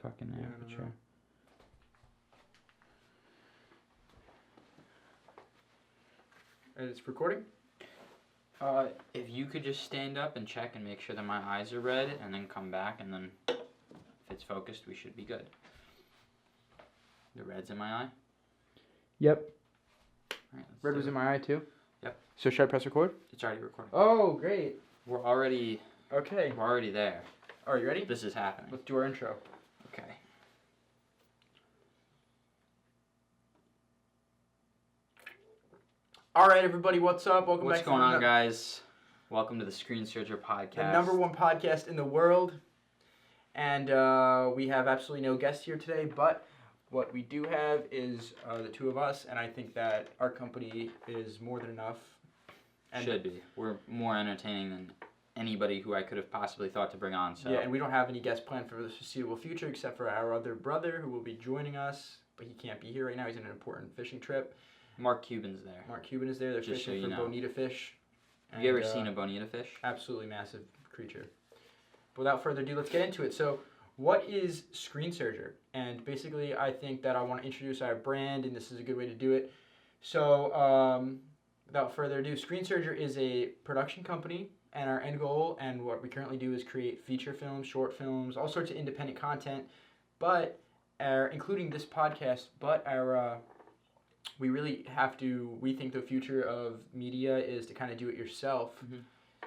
fucking aperture. And it's recording? If you could just stand up and check and make sure that my eyes are red, and then come back, and then if it's focused, we should be good. The red's in my eye? Yep. Right, Red was in my eye too? Yep. So should I press record? It's already recording. Oh, great. We're already there. Are you ready? This is happening. Let's do our intro. Okay. All right, everybody, what's up? Welcome What's back. going on, guys? Welcome to the Screen Surger podcast. The number one podcast in the world. And we have absolutely no guests here today, but what we do have is the two of us, and I think that our company is more than enough. And should be. We're more entertaining than anybody who I could have possibly thought to bring on. So. Yeah, and we don't have any guests planned for the foreseeable future except for our other brother who will be joining us, but he can't be here right now. He's on an important fishing trip. Mark Cuban's there. Mark Cuban is there. They're Just fishing so for you know. bonita fish. Have you ever seen a bonita fish? Absolutely massive creature. But without further ado, let's get into it. So, what is Screen Surger? And basically, I think that I want to introduce our brand, and this is a good way to do it. So, without further ado, Screen Surger is a production company, and our end goal and what we currently do is create feature films, short films, all sorts of independent content, but including this podcast. But we really have to. We think the future of media is to kind of do it yourself. Mm-hmm.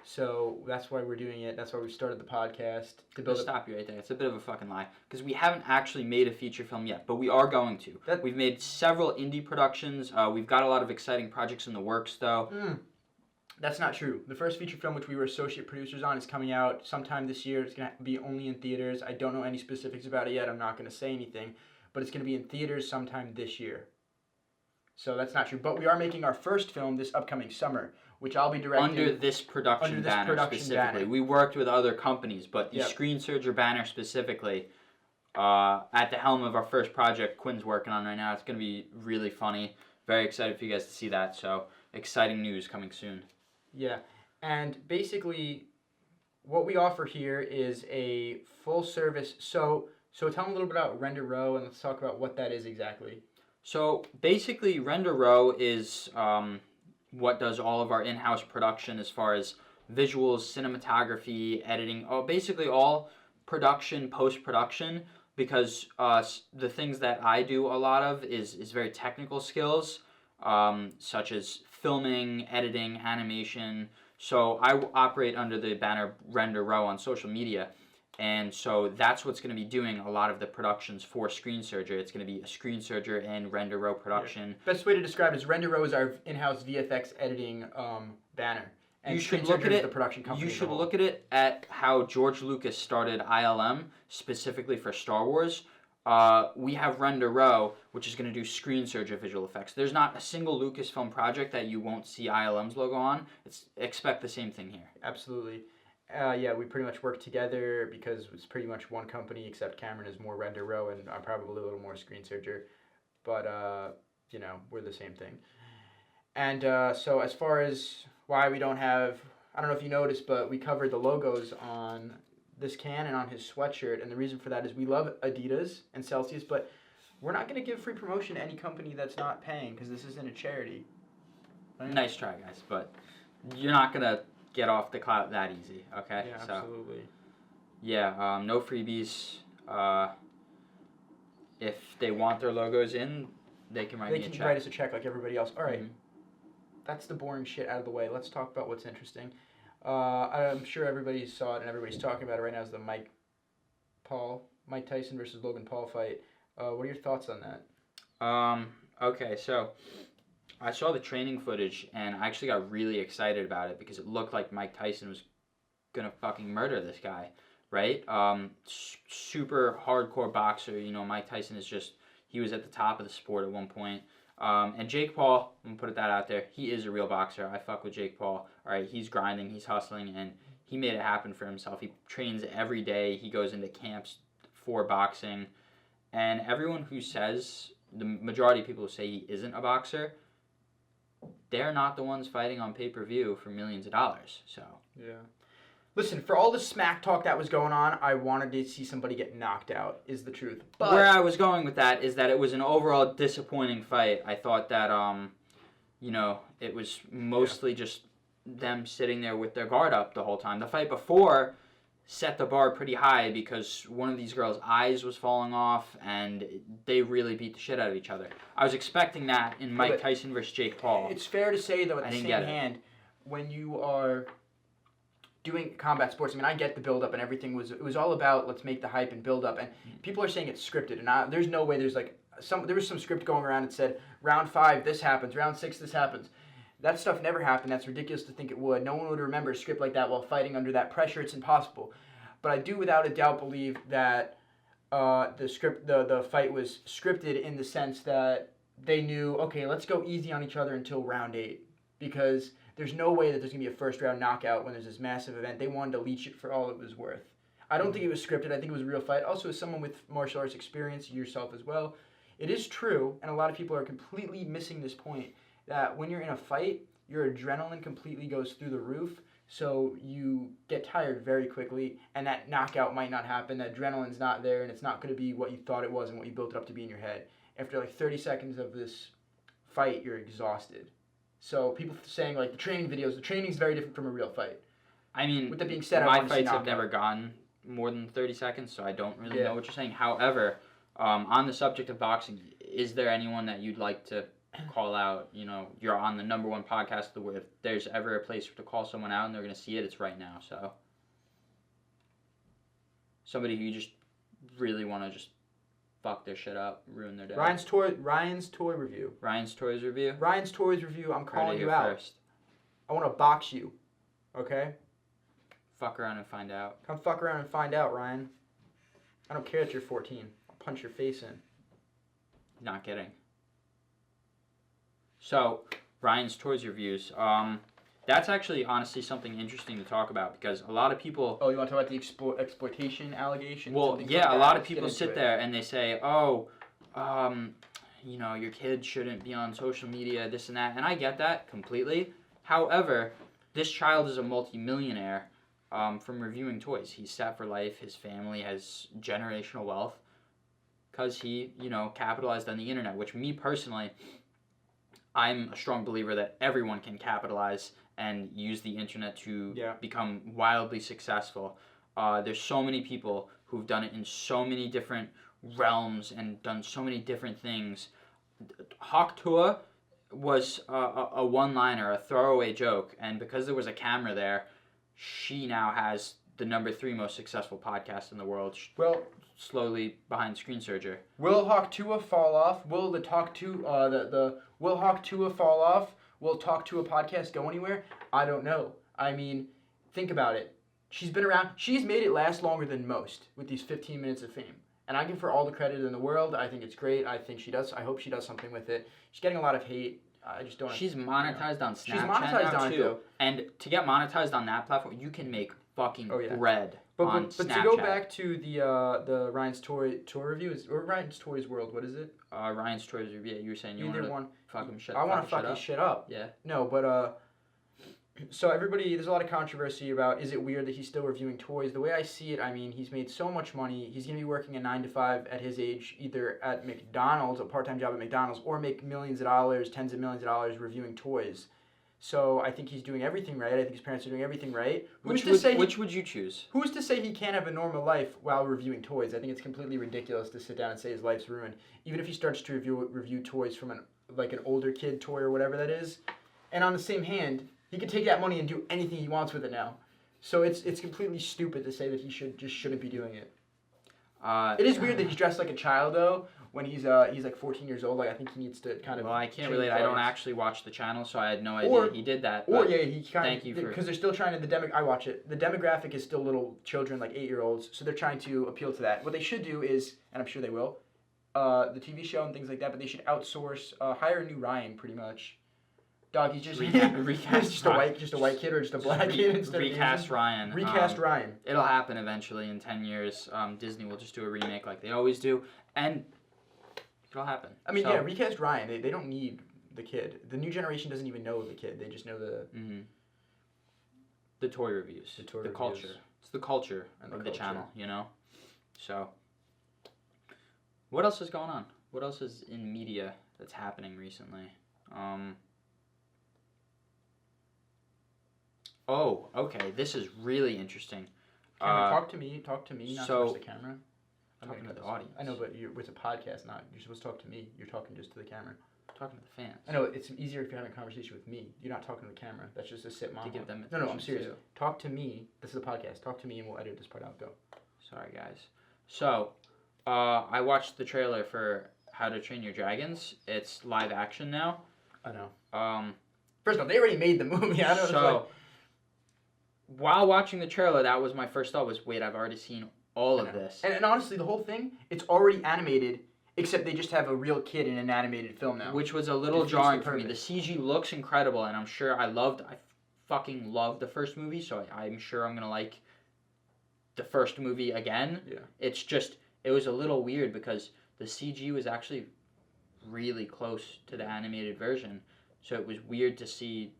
So that's why we're doing it. That's why we started the podcast. To build. Stop you right there. It's a bit of a fucking lie because we haven't actually made a feature film yet, but we are going to. We've made several indie productions. We've got a lot of exciting projects in the works, though. That's not true. The first feature film, which we were associate producers on, is coming out sometime this year. It's going to be only in theaters. I don't know any specifics about it yet. I'm not going to say anything, but it's going to be in theaters sometime this year. So that's not true. But we are making our first film this upcoming summer, which I'll be directing. Under this production banner specifically. We worked with other companies, but the Screen Surger banner specifically, at the helm of our first project, Quinn's working on right now. It's going to be really funny. Very excited for you guys to see that. So exciting news coming soon. Yeah. And basically, what we offer here is a full service. So tell them a little bit about Render Row, and let's talk about what that is exactly. So basically, Render Row is what does all of our in-house production as far as visuals, cinematography, editing, basically all production, post-production, because the things that I do a lot of is very technical skills, such as filming, editing, animation. So I operate under the banner Render Row on social media. And so that's what's going to be doing a lot of the productions for Screen Surger. It's going to be a Screen Surger and Render Row production. Yeah. Best way to describe it is Render Row is our in-house VFX editing banner. And you should look at it. The production company. You should look at it at how George Lucas started ILM specifically for Star Wars. We have Render Row, which is going to do Screen Surger visual effects. There's not a single Lucasfilm project that you won't see ILM's logo on. Expect the same thing here. Absolutely. We pretty much work together because it's pretty much one company, except Cameron is more Render Row and I'm probably a little more Screen Surger. But, we're the same thing. And so as far as why we don't have, I don't know if you noticed, but we covered the logos on this can and on his sweatshirt. And the reason for that is we love Adidas and Celsius, but we're not going to give free promotion to any company that's not paying because this isn't a charity. Right? Nice try, guys, but you're not going to get off the clout that easy, okay? Yeah, absolutely. No freebies. If they want their logos in, they can write me a check. They can write us a check like everybody else. All right. Mm-hmm. That's the boring shit out of the way. Let's talk about what's interesting. I'm sure everybody saw it and everybody's talking about it right now is the Mike Tyson versus Logan Paul fight. What are your thoughts on that? Okay, so I saw the training footage, and I actually got really excited about it because it looked like Mike Tyson was going to fucking murder this guy, right? Super hardcore boxer. Mike Tyson he was at the top of the sport at one point. And Jake Paul, I'm going to put that out there, he is a real boxer. I fuck with Jake Paul. All right, he's grinding, he's hustling, and he made it happen for himself. He trains every day. He goes into camps for boxing. And everyone who says, the majority of people who say he isn't a boxer, they're not the ones fighting on pay-per-view for millions of dollars. So yeah, Listen, for all the smack talk that was going on, I wanted to see somebody get knocked out, is the truth. But where I was going with that is that it was an overall disappointing fight. I thought that, it was mostly just them sitting there with their guard up the whole time. The fight before set the bar pretty high because one of these girls' eyes was falling off, and they really beat the shit out of each other. I was expecting that in Mike Tyson versus Jake Paul. It's fair to say, though, at the same hand, when you are doing combat sports, I mean, I get the build-up and everything. It was all about let's make the hype and build-up. And people are saying it's scripted, and there's no way. There was some script going around that said round 5 this happens, round 6 this happens. That stuff never happened. That's ridiculous to think it would. No one would remember a script like that while fighting under that pressure. It's impossible. But I do, without a doubt, believe that the fight was scripted in the sense that they knew, okay, let's go easy on each other until round 8, because there's no way that there's going to be a first-round knockout when there's this massive event. They wanted to leech it for all it was worth. I don't think it was scripted. I think it was a real fight. Also, as someone with martial arts experience, yourself as well, it is true, and a lot of people are completely missing this point, that when you're in a fight, your adrenaline completely goes through the roof, so you get tired very quickly, and that knockout might not happen. That adrenaline's not there, and it's not going to be what you thought it was and what you built it up to be in your head. After like 30 seconds of this fight, you're exhausted. So people saying like the training's very different from a real fight. I mean, with that being said, my fights have never gone more than 30 seconds, so I don't really know what you're saying. However, on the subject of boxing, is there anyone that you'd like to call out? You're on the #1 podcast of the world. If there's ever a place to call someone out and they're going to see it, it's right now. So somebody who you just really want to just fuck their shit up, ruin their day. Ryan's toy review. Ryan's Toys review? Ryan's Toys review, I'm calling you out. First. I want to box you, okay? Fuck around and find out. Come fuck around and find out, Ryan. I don't care that you're 14. I'll punch your face in. Not kidding. So, Ryan's Toys reviews. That's actually, honestly, something interesting to talk about because a lot of people... Oh, you want to talk about the exploitation allegations? Well, yeah, a lot of people sit there and they say, your kid shouldn't be on social media, this and that. And I get that completely. However, this child is a multi-millionaire from reviewing toys. He's set for life. His family has generational wealth because he, capitalized on the internet, which me personally, I'm a strong believer that everyone can capitalize and use the internet to become wildly successful. There's so many people who've done it in so many different realms and done so many different things. Hawk Tuah was a one-liner, a throwaway joke, and because there was a camera there, she now has the #3 most successful podcast in the world. Well, slowly behind Screen Surger. Will Hawk Tuah fall off? Will the Will Hawk Tuah fall off? Will Talk to a podcast go anywhere? I don't know. I mean, think about it. She's been around. She's made it last longer than most with these 15 minutes of fame. And I give her all the credit in the world. I think it's great. I hope she does something with it. She's getting a lot of hate. I just don't. She's monetized on Snapchat. She's monetized on it too. And to get monetized on that platform, you can make fucking bread on Snapchat. But to go back to the Ryan's Toy review, or Ryan's Toys World, what is it? Ryan's Toys review. You were saying you want to fuck him shit. I want to fuck his shit up. Yeah. No, but so there's a lot of controversy about, is it weird that he's still reviewing toys? The way I see it, I mean, he's made so much money. He's going to be working a 9 to 5 at his age, either at McDonald's, a part-time job at McDonald's, or make millions of dollars, tens of millions of dollars reviewing toys. So I think he's doing everything right. I think his parents are doing everything right. Which would you choose? Who's to say he can't have a normal life while reviewing toys? I think it's completely ridiculous to sit down and say his life's ruined. Even if he starts to review toys from an older kid toy or whatever that is. And on the same hand, he can take that money and do anything he wants with it now. So it's completely stupid to say that he shouldn't be doing it. It is weird that he's dressed like a child though. When he's like 14 years old, like I think he needs to kind of. Well, I can't relate. I don't actually watch the channel, so I had no idea he did that. He kind of. Because they're still trying to I watch it. The demographic is still little children, like 8-year-olds, so they're trying to appeal to that. What they should do is, and I'm sure they will, the TV show and things like that. But they should outsource, hire a new Ryan, pretty much. Dog, he's just recast just a white kid or just a black kid instead recast Ryan. Recast Ryan. It'll happen eventually in 10 years. Disney will just do a remake like they always do, and it'll happen. I mean, recast Ryan. They don't need the kid. The new generation doesn't even know the kid. They just know the. Mm-hmm. The toy reviews. The culture. It's the culture of the channel, you know? So, what else is going on? What else is in media that's happening recently? Oh, okay. This is really interesting. Cameron, talk to me, not so- towards the camera. I'm Talking gonna to cut the this. audience. I know, but it's a podcast, you're supposed to talk to me. You're talking just to the camera. Talking to the fans. I know, it's easier if you're having a conversation with me. You're not talking to the camera. That's just a sit To monologue. give them No, I'm attention, serious. too. Talk to me. This is a podcast. Talk to me and we'll edit this part out. Go. Sorry, guys. So, I watched the trailer for How to Train Your Dragons. It's live action now. I know. First off, they already made the movie. I don't So, while watching the trailer, that was my first thought was, wait, I've already seen all of this. And honestly, the whole thing, it's already animated, except they just have a real kid in an animated film now. Which was a little Defeats the jarring for me. The purpose. CG looks incredible, and I'm sure I fucking loved the first movie, so I'm sure I'm going to like the first movie again. Yeah. It's just, it was a little weird because the CG was actually really close to the animated version, so it was weird to see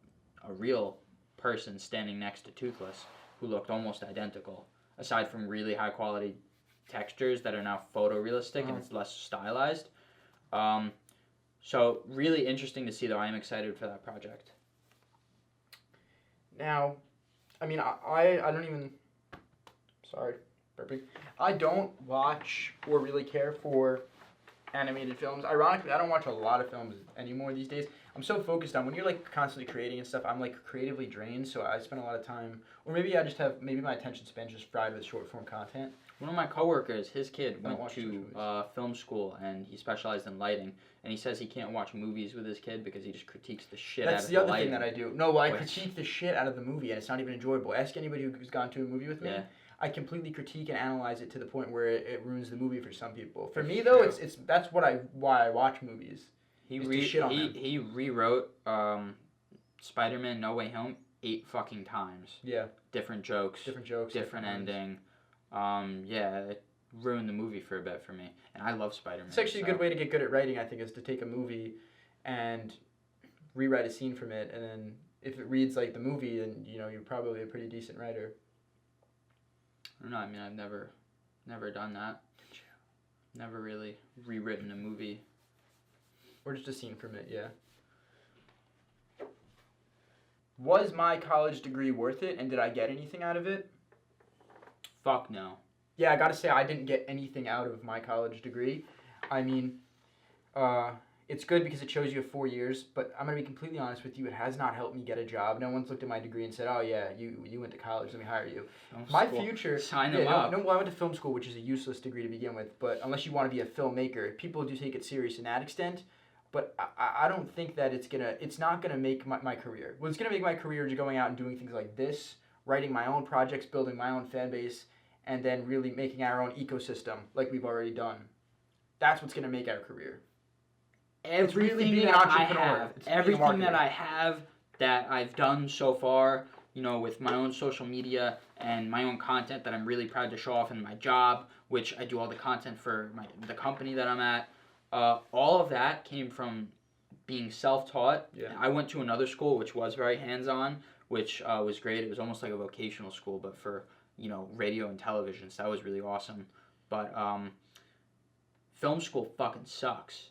a real person standing next to Toothless who looked almost identical, aside from really high quality textures that are now photorealistic and it's less stylized. So really interesting to see, though. I am excited for that project. Now, I mean, I don't even, sorry, burping. I don't watch or really care for animated films. Ironically, I don't watch a lot of films anymore these days. I'm so focused on, when you're like constantly creating and stuff, I'm like creatively drained, so I spend a lot of time, or maybe I just have, maybe my attention span's just fried with short form content. One of my coworkers, his kid I don't went watch to those film school, and he specialized in lighting, and he says he can't watch movies with his kid because he just critiques the shit out That's of the the other lighting. thing that I do. No, well, I Which- critique the shit out of the movie, and it's not even enjoyable. Ask anybody who's gone to a movie with me. Yeah. I completely critique and analyze it to the point where it ruins the movie for some people. For That's me, though, true. it's that's why I watch movies. He Just to shit on them. he rewrote Spider-Man No Way Home 8 fucking times. Yeah. Different jokes, Different jokes. different ones. ending. Yeah, it ruined the movie for a bit for me, and I love Spider-Man. It's actually a good way to get good at writing, I think, is to take a movie and rewrite a scene from it, and then if it reads like the movie, then you're probably a pretty decent writer. I don't know. I mean, I've never done that. Never really rewritten a movie. Or just a scene from it, yeah. Was my college degree worth it, and did I get anything out of it? Fuck no. Yeah, I gotta say, I didn't get anything out of my college degree. I mean, it's good because it shows you have 4 years, but I'm gonna be completely honest with you, it has not helped me get a job. No one's looked at my degree and said, oh yeah, you went to college, let me hire you. Film My school. future... Sign yeah, them up. No, well, I went to film school, which is a useless degree to begin with, but unless you want to be a filmmaker, people do take it serious in that extent. But I don't think that it's not gonna make my career. What's gonna make my career is going out and doing things like this, writing my own projects, building my own fan base, and then really making our own ecosystem like we've already done. That's what's gonna make our career. Everything really being an that I entrepreneur. have, It's being a everything that marketer. I have that I've done so far, with my own social media and my own content that I'm really proud to show off in my job, which I do all the content for the company that I'm at. All of that came from being self-taught. Yeah. I went to another school which was very hands-on, which was great. It was almost like a vocational school, but for radio and television. So that was really awesome. But film school fucking sucks.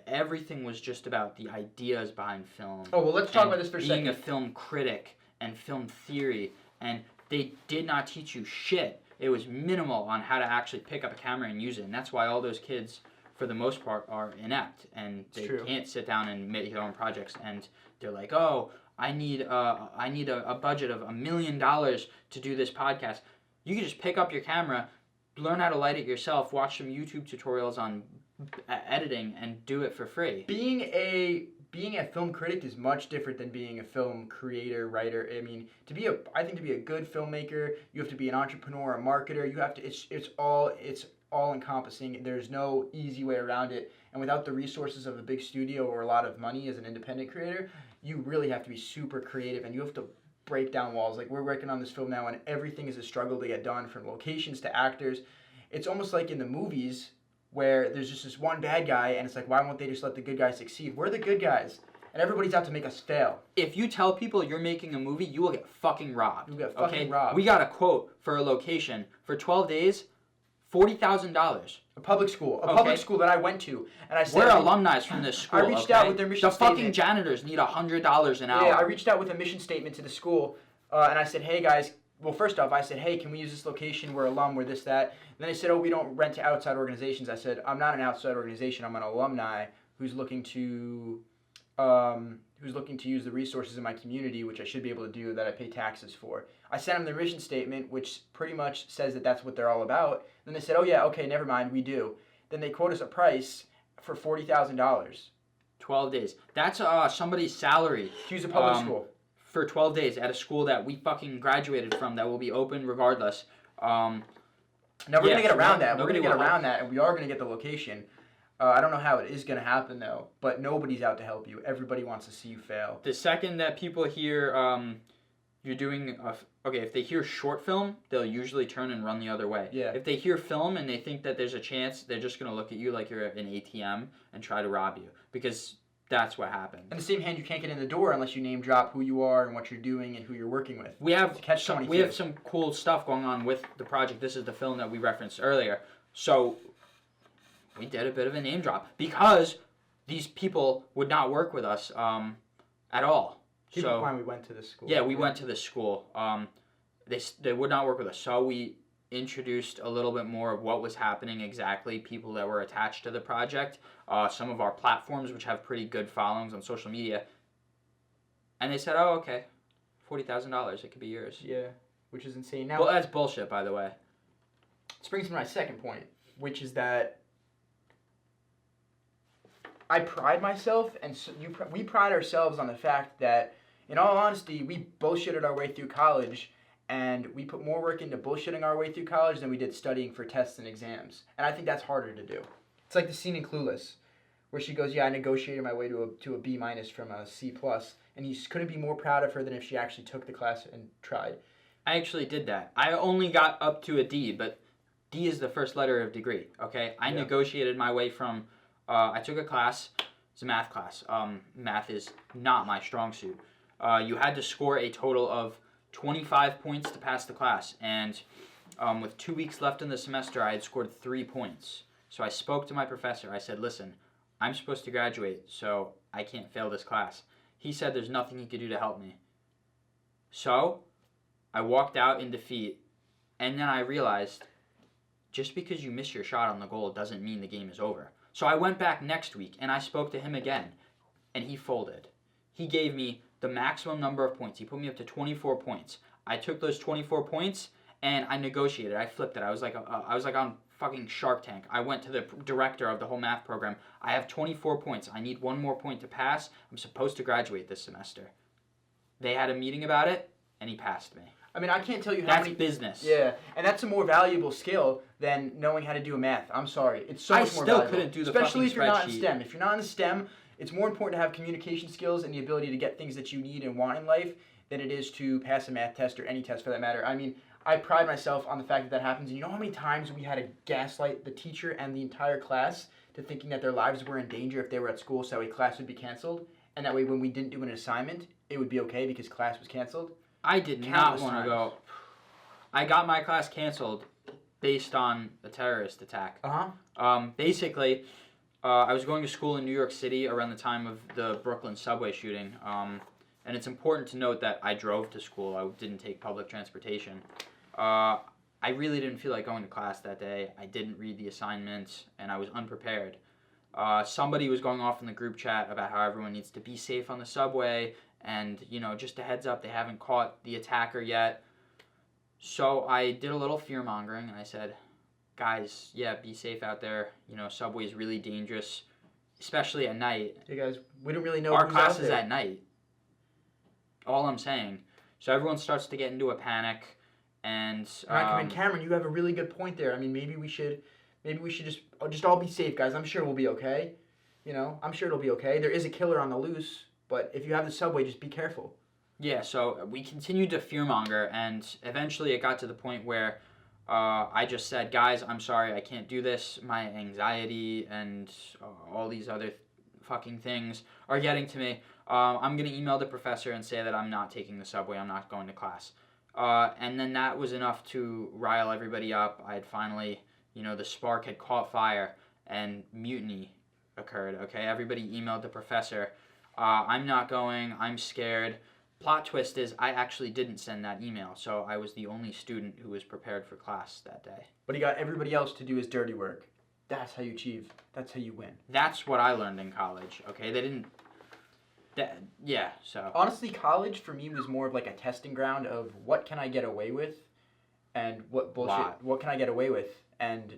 Everything was just about the ideas behind film. Oh, well, let's talk and about this for a being second. a film critic and film theory, and they did not teach you shit. It was minimal on how to actually pick up a camera and use it, and that's why all those kids, for the most part, are inept, and they can't sit down and make their own projects, and they're like, oh, I need a budget of $1 million to do this podcast. You can just pick up your camera, learn how to light it yourself, watch some YouTube tutorials on editing, and do it for free. Being a film critic is much different than being a film creator, writer. I mean, I think to be a good filmmaker, you have to be an entrepreneur, a marketer. You have to. It's all encompassing. There's no easy way around it. And without the resources of a big studio or a lot of money as an independent creator, you really have to be super creative, and you have to break down walls. Like, we're working on this film now, and everything is a struggle to get done, from locations to actors. It's almost like in the movies, where there's just this one bad guy, and it's like, why won't they just let the good guys succeed? We're the good guys. and everybody's out to make us fail. If you tell people you're making a movie, you will get fucking robbed. You'll get fucking robbed. We got a quote for a location for 12 days, $40,000. A public school that I went to, and I said, we're alumni from this school. I reached out with their mission statement. The fucking janitors need $100 an hour. Yeah, I reached out with a mission statement to the school, and I said, hey guys. Well, first off, I said, hey, can we use this location? We're alum, we're this, that. And then they said, oh, we don't rent to outside organizations. I said, I'm not an outside organization. I'm an alumni who's looking to use the resources in my community, which I should be able to do, that I pay taxes for. I sent them the mission statement, which pretty much says that that's what they're all about. Then they said, oh, yeah, okay, never mind, we do. Then they quote us a price for $40,000. 12 days. That's somebody's salary. To use a public school. For 12 days at a school that we fucking graduated from, that will be open regardless. Now, we're going to get around that. We're going to get around that, and we are going to get the location. I don't know how it is going to happen, though, but nobody's out to help you. Everybody wants to see you fail. The second that people hear you're doing, if they hear short film, they'll usually turn and run the other way. Yeah. If they hear film and they think that there's a chance, they're just going to look at you like you're an ATM and try to rob you, because that's what happened. In the same hand, you can't get in the door unless you name drop who you are and what you're doing and who you're working with. We have some cool stuff going on with the project. This is the film that we referenced earlier. So we did a bit of a name drop because these people would not work with us at all. Keep in mind we went to this school. Yeah, we went to this school. They would not work with us. So we introduced a little bit more of what was happening exactly, people that were attached to the project, some of our platforms which have pretty good followings on social media, and they said, oh, okay, $40,000, it could be yours. Yeah, which is insane. Now, well, that's bullshit, by the way. This brings me to my second point, which is that I pride myself, and we pride ourselves on the fact that, in all honesty, we bullshitted our way through college. And we put more work into bullshitting our way through college than we did studying for tests and exams. And I think that's harder to do. It's like the scene in Clueless, where she goes, yeah, I negotiated my way to a B- from a C+. And he couldn't be more proud of her than if she actually took the class and tried. I actually did that. I only got up to a D, but D is the first letter of degree, okay? I negotiated my way from, I took a class, it's a math class. Math is not my strong suit. You had to score a total of 25 points to pass the class, and with 2 weeks left in the semester, I had scored 3 points. So I spoke to my professor. I said, listen, I'm supposed to graduate, so I can't fail this class. He said there's nothing he could do to help me. So I walked out in defeat, and then I realized just because you miss your shot on the goal doesn't mean the game is over. So I went back next week, and I spoke to him again, and he folded. He gave me the maximum number of points. He put me up to 24 points. I took those 24 points and I negotiated. I flipped it. I was like on fucking Shark Tank. I went to the director of the whole math program. I have 24 points. I need one more point to pass. I'm supposed to graduate this semester. They had a meeting about it and he passed me. I mean, I can't tell you how that's many... business. Yeah, and that's a more valuable skill than knowing how to do math. I'm sorry. It's so much more valuable. I still couldn't do the especially fucking if you're not in spreadsheet. STEM. If you're not in STEM, it's more important to have communication skills and the ability to get things that you need and want in life than it is to pass a math test or any test for that matter. I mean, I pride myself on the fact that that happens. And you know how many times we had to gaslight the teacher and the entire class to thinking that their lives were in danger if they were at school, so that way class would be canceled, and that way when we didn't do an assignment, it would be okay because class was canceled? I did not want to go. I got my class canceled based on a terrorist attack. Basically, I was going to school in New York City around the time of the Brooklyn subway shooting. And it's important to note that I drove to school. I didn't take public transportation. I really didn't feel like going to class that day. I didn't read the assignments, and I was unprepared. Somebody was going off in the group chat about how everyone needs to be safe on the subway, and, you know, just a heads up, they haven't caught the attacker yet. So I did a little fear-mongering, and I said, guys, yeah, be safe out there. You know, subway is really dangerous, especially at night. Hey, guys, we don't really know our who's class out is there. at night. All I'm saying. So everyone starts to get into a panic, and Cameron, you have a really good point there. I mean, maybe we should just all be safe, guys. I'm sure we'll be okay. You know, I'm sure it'll be okay. There is a killer on the loose, but if you have the subway, just be careful. Yeah, so we continued to fearmonger, and eventually it got to the point where I just said, guys, I'm sorry, I can't do this. My anxiety and all these other fucking things are getting to me. I'm going to email the professor and say that I'm not taking the subway. I'm not going to class. And then that was enough to rile everybody up. I had finally, the spark had caught fire and mutiny occurred, okay? Everybody emailed the professor. I'm not going. I'm scared. Plot twist is I actually didn't send that email, so I was the only student who was prepared for class that day. But he got everybody else to do his dirty work. That's how you achieve. That's how you win. That's what I learned in college, okay? They didn't... so... Honestly, college for me was more of like a testing ground of what can I get away with and what bullshit, what can I get away with? And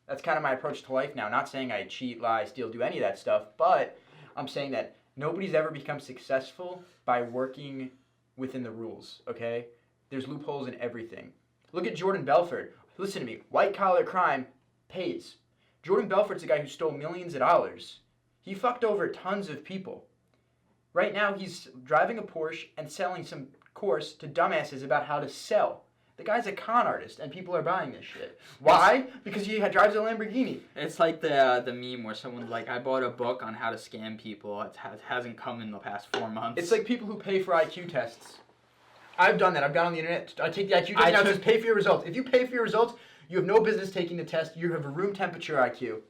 that's kind of my approach to life now. Not saying I cheat, lie, steal, do any of that stuff, but I'm saying that nobody's ever become successful by working within the rules, okay? There's loopholes in everything. Look at Jordan Belfort. Listen to me. White-collar crime pays. Jordan Belfort's a guy who stole millions of dollars. He fucked over tons of people. Right now, he's driving a Porsche and selling some course to dumbasses about how to sell. The guy's a con artist, and people are buying this shit. Why? Because he drives a Lamborghini. It's like the meme where someone's like, I bought a book on how to scam people. It hasn't come in the past 4 months. It's like people who pay for IQ tests. I've done that. I've gone on the internet. I take the IQ test. Now it says pay for your results. If you pay for your results, you have no business taking the test. You have a room temperature IQ.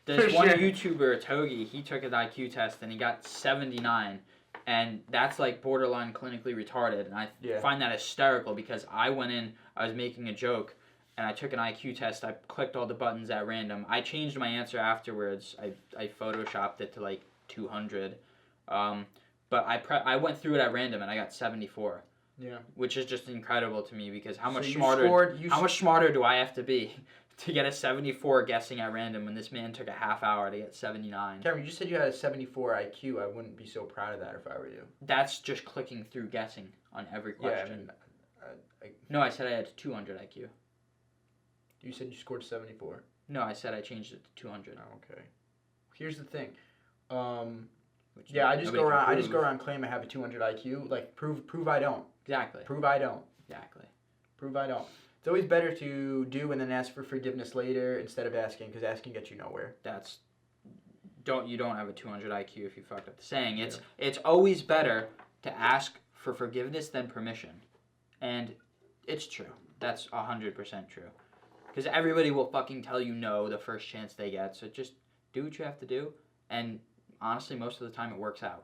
There's one YouTuber, Togi, he took an IQ test and he got 79. And that's like borderline clinically retarded. And I find that hysterical because I went in, I was making a joke, and I took an IQ test. I clicked all the buttons at random. I changed my answer afterwards. I photoshopped it to like 200. But I went through it at random and I got 74. Yeah. Which is just incredible to me because how much smarter do I have to be to get a 74 guessing at random when this man took a half hour to get 79? Cameron, you just said you had a 74 IQ. I wouldn't be so proud of that if I were you. That's just clicking through guessing on every question. Yeah, no, I said I had 200 IQ. You said you scored 74. No, I said I changed it to 200. Oh, okay. Here's the thing. I just go around claiming I have a 200 IQ. Like prove I don't. Exactly. Prove I don't. Exactly. Prove I don't. It's always better to do and then ask for forgiveness later instead of asking, because asking gets you nowhere. You don't have a 200 IQ if you fucked up the saying. It's always better to ask for forgiveness than permission. And it's true. That's 100% true. Because everybody will fucking tell you no the first chance they get. So just do what you have to do. And honestly, most of the time it works out.